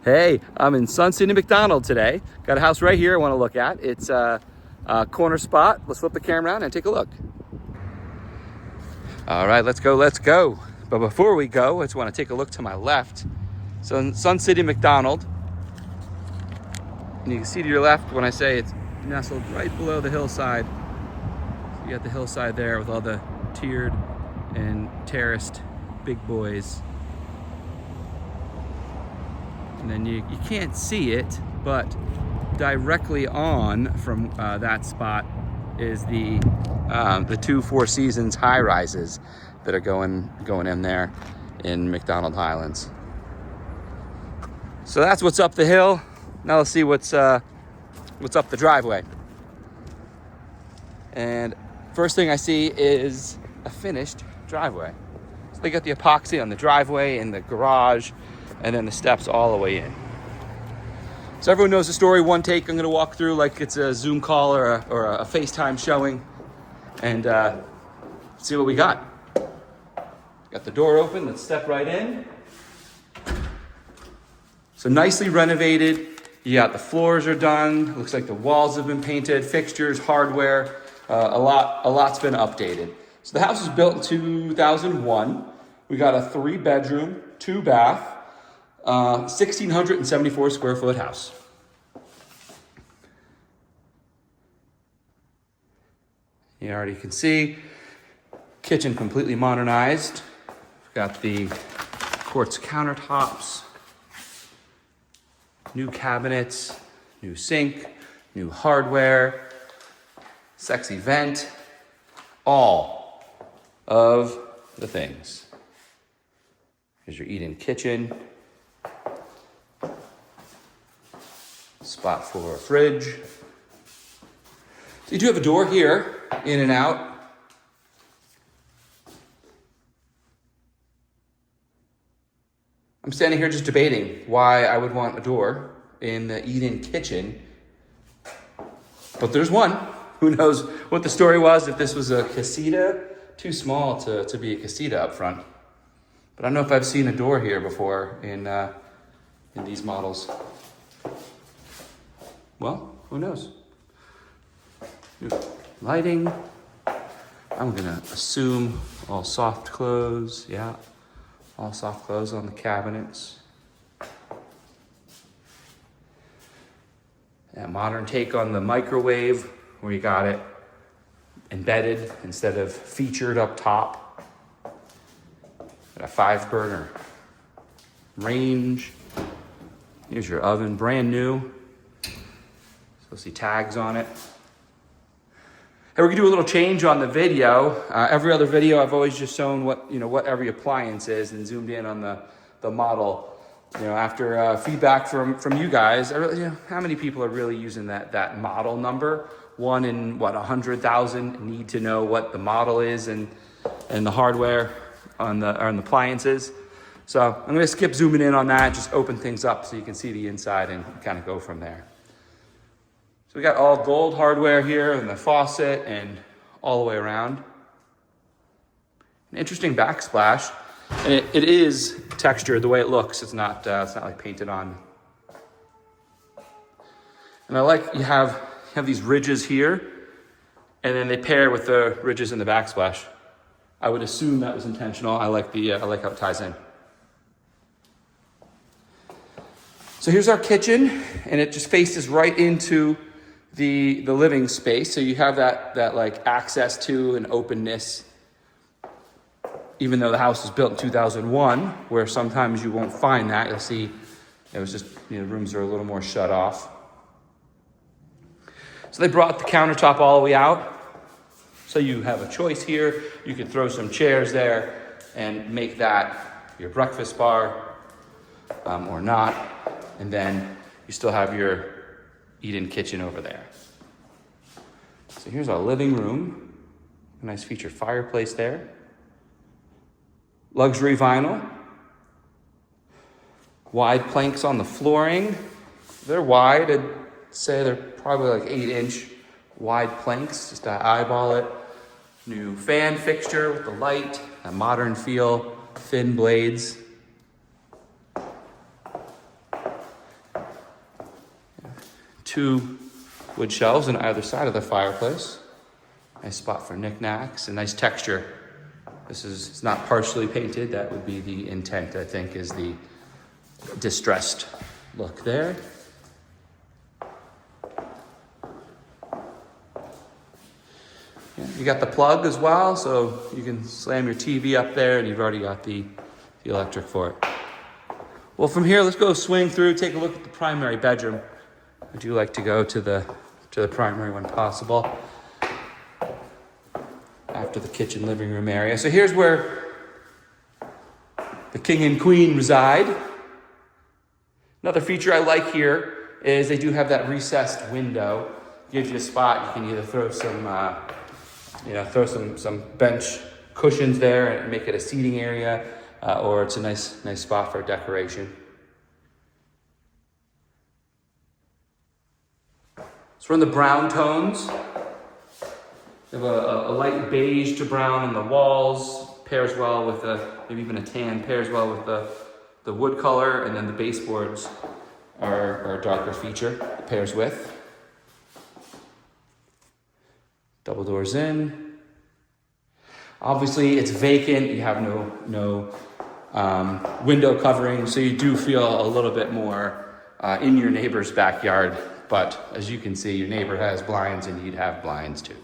Hey, I'm in Sun City, Macdonald today. Got a house right here I want to look at. It's a corner spot. Let's flip the camera around and take a look. All right, let's go. But before we go, I just want to take a look to my left. So in Sun City, Macdonald. And you can see to your left when I say it's nestled right below the hillside. So you got the hillside there with all the tiered and terraced big boys. And then you can't see it, but directly on from that spot is the two Four Seasons high rises that are going in there in Macdonald Highlands. So that's what's up the hill. Now let's see what's up the driveway. And first thing I see is a finished driveway. So they got the epoxy on the driveway and the garage, and then the steps all the way in. So everyone knows the story. One take I'm gonna walk through like it's a Zoom call or a FaceTime showing, and see what we got. Got the door open, let's step right in. So nicely renovated. You got the floors are done. Looks like the walls have been painted, fixtures, hardware, a lot's been updated. So the house was built in 2001. We got a 3-bedroom, 2-bath, 1,674 square foot house. You already can see, kitchen completely modernized. We've got the quartz countertops, new cabinets, new sink, new hardware, sexy vent, all of the things. Here's your eat-in kitchen. Spot for a fridge. So you do have a door here, in and out. I'm standing here just debating why I would want a door in the eat-in kitchen. But there's one. Who knows what the story was, if this was a casita. Too small to be a casita up front. But I don't know if I've seen a door here before in these models. Well, who knows? Lighting. I'm gonna assume all soft close. Yeah, all soft close on the cabinets. A modern take on the microwave, where you got it embedded instead of featured up top. Got a 5-burner range. Here's your oven, brand new. So see tags on it. Hey, we're gonna do a little change on the video. Every other video, I've always just shown what every appliance is and zoomed in on the model. After feedback from you guys, how many people are really using that model number? 1 in 100,000 need to know what the model is and the hardware on the appliances. So I'm gonna skip zooming in on that, just open things up so you can see the inside and kind of go from there. So we got all gold hardware here and the faucet and all the way around. An interesting backsplash, and it is textured the way it looks. It's not like painted on. And I like you have these ridges here, and then they pair with the ridges in the backsplash. I would assume that was intentional. I like how it ties in. So here's our kitchen, and it just faces right into the living space. So you have that like access to and openness, even though the house was built in 2001, where sometimes you won't find that. You'll see it was just, the rooms are a little more shut off. So they brought the countertop all the way out. So you have a choice here. You could throw some chairs there and make that your breakfast bar, or not. And then you still have your eat-in kitchen over there. So here's our living room. A nice featured fireplace there. Luxury vinyl. Wide planks on the flooring. They're wide. I'd say they're probably like 8-inch wide planks, just to eyeball it. New fan fixture with the light, a modern feel, thin blades. 2 wood shelves on either side of the fireplace. Nice spot for knickknacks and nice texture. It's not partially painted. That would be the intent, I think, is the distressed look there. Yeah, you got the plug as well, so you can slam your TV up there and you've already got the electric for it. Well, from here, let's go swing through, take a look at the primary bedroom. I do like to go to the primary when possible, after the kitchen living room area. So here's where the king and queen reside. Another feature I like here is they do have that recessed window. Gives you a spot. You can either throw some bench cushions there and make it a seating area, or it's a nice spot for decoration. So we're in the brown tones. We have a light beige to brown on the walls, pairs well with maybe even a tan, pairs well with the wood color, and then the baseboards are a darker feature, it pairs with. Double doors in. Obviously it's vacant, you have no window covering, so you do feel a little bit more in your neighbor's backyard, but as you can see, your neighbor has blinds and you'd have blinds too.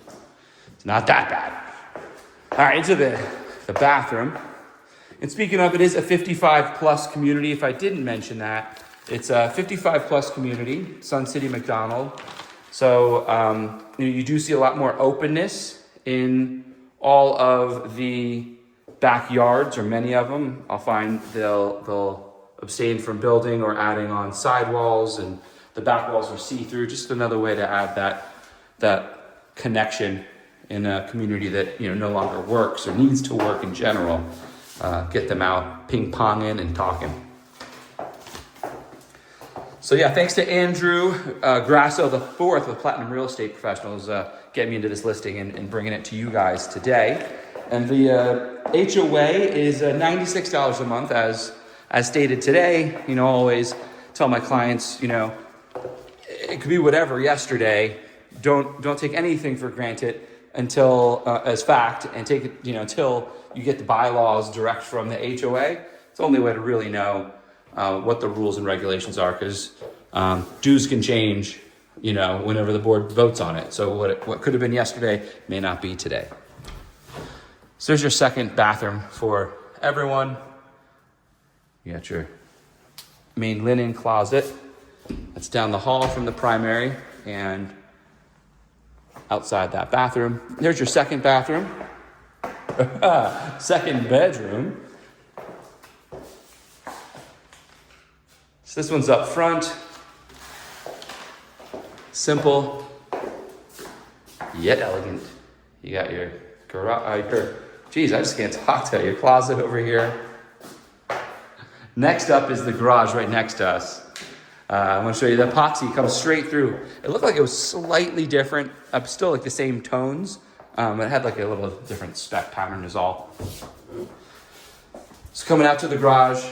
It's not that bad. All right, into the bathroom. And speaking of, it is a 55 plus community. If I didn't mention that, it's a 55 plus community, Sun City Macdonald. So you do see a lot more openness in all of the backyards, or many of them. I'll find they'll abstain from building or adding on sidewalls, and the back walls are see-through. Just another way to add that connection in a community that no longer works or needs to work in general. Get them out ping-ponging and talking. So yeah, thanks to Andrew Grasso IV with Platinum Real Estate Professionals getting me into this listing and bringing it to you guys today. And the HOA is $96 a month as stated today. I always tell my clients, it could be whatever yesterday. Don't take anything for granted until as fact, and take it until you get the bylaws direct from the HOA. It's the only way to really know what the rules and regulations are, because dues can change, whenever the board votes on it. So what could have been yesterday may not be today. So there's your second bathroom for everyone. You got your main linen closet. That's down the hall from the primary and outside that bathroom. There's your second bathroom. Second bedroom. So this one's up front. Simple, yet elegant. You got your garage, I just can't talk to you. Your closet over here. Next up is the garage right next to us. I'm going to show you the epoxy comes straight through. It looked like it was slightly different. Still like the same tones. It had like a little different spec pattern is all. So coming out to the garage,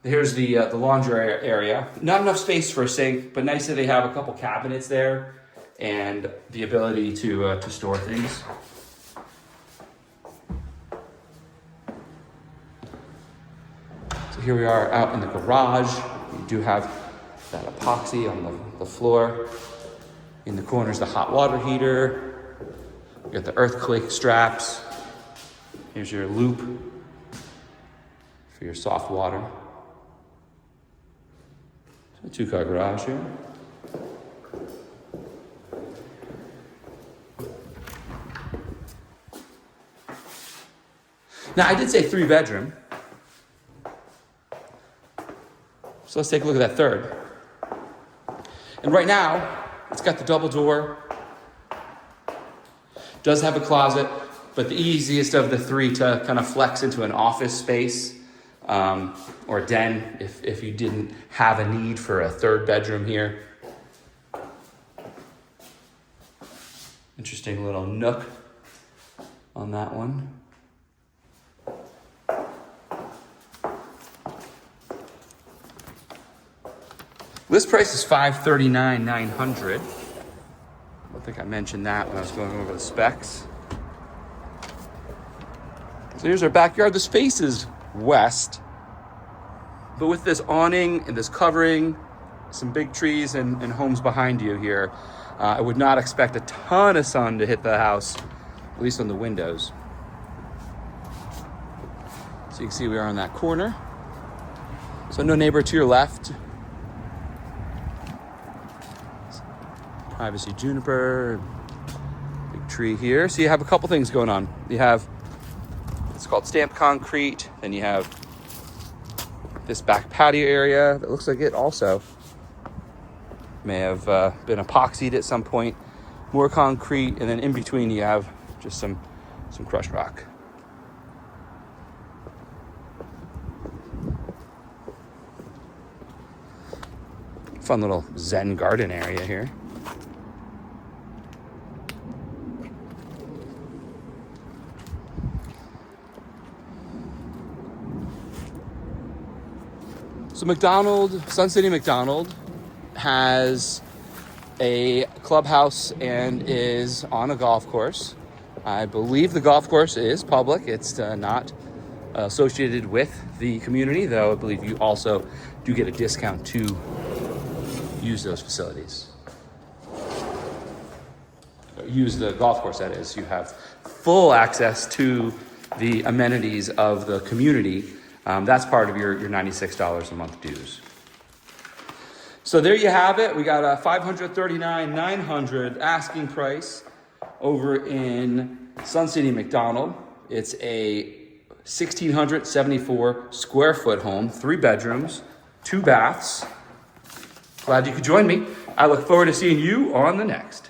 here's the laundry area. Not enough space for a sink, but nice that they have a couple cabinets there and the ability to store things. So here we are out in the garage. We do have that epoxy on the floor. In the corner is the hot water heater. You got the earthquake straps. Here's your loop for your soft water. So a 2-car garage here. Now I did say 3-bedroom. So let's take a look at that third. And right now, it's got the double door. Does have a closet, but the easiest of the 3 to kind of flex into an office space or a den if you didn't have a need for a 3rd bedroom here. Interesting little nook on that one. List price is $539,900. I don't think I mentioned that when I was going over the specs. So here's our backyard. This faces west, but with this awning and this covering, some big trees and homes behind you here, I would not expect a ton of sun to hit the house, at least on the windows. So you can see we are on that corner. So no neighbor to your left. Privacy juniper, big tree here. So you have a couple things going on. You have, it's called stamped concrete. Then you have this back patio area that looks like it also may have been epoxied at some point. More concrete, and then in between you have just some crushed rock. Fun little Zen garden area here. So Macdonald, Sun City Macdonald has a clubhouse and is on a golf course. I believe the golf course is public. It's not associated with the community, though I believe you also do get a discount to use those facilities. Use the golf course, that is. You have full access to the amenities of the community. That's part of your $96 a month dues. So there you have it. We got a $539,900 asking price over in Sun City Macdonald. It's a 1,674 square foot home, 3 bedrooms, 2 baths. Glad you could join me. I look forward to seeing you on the next.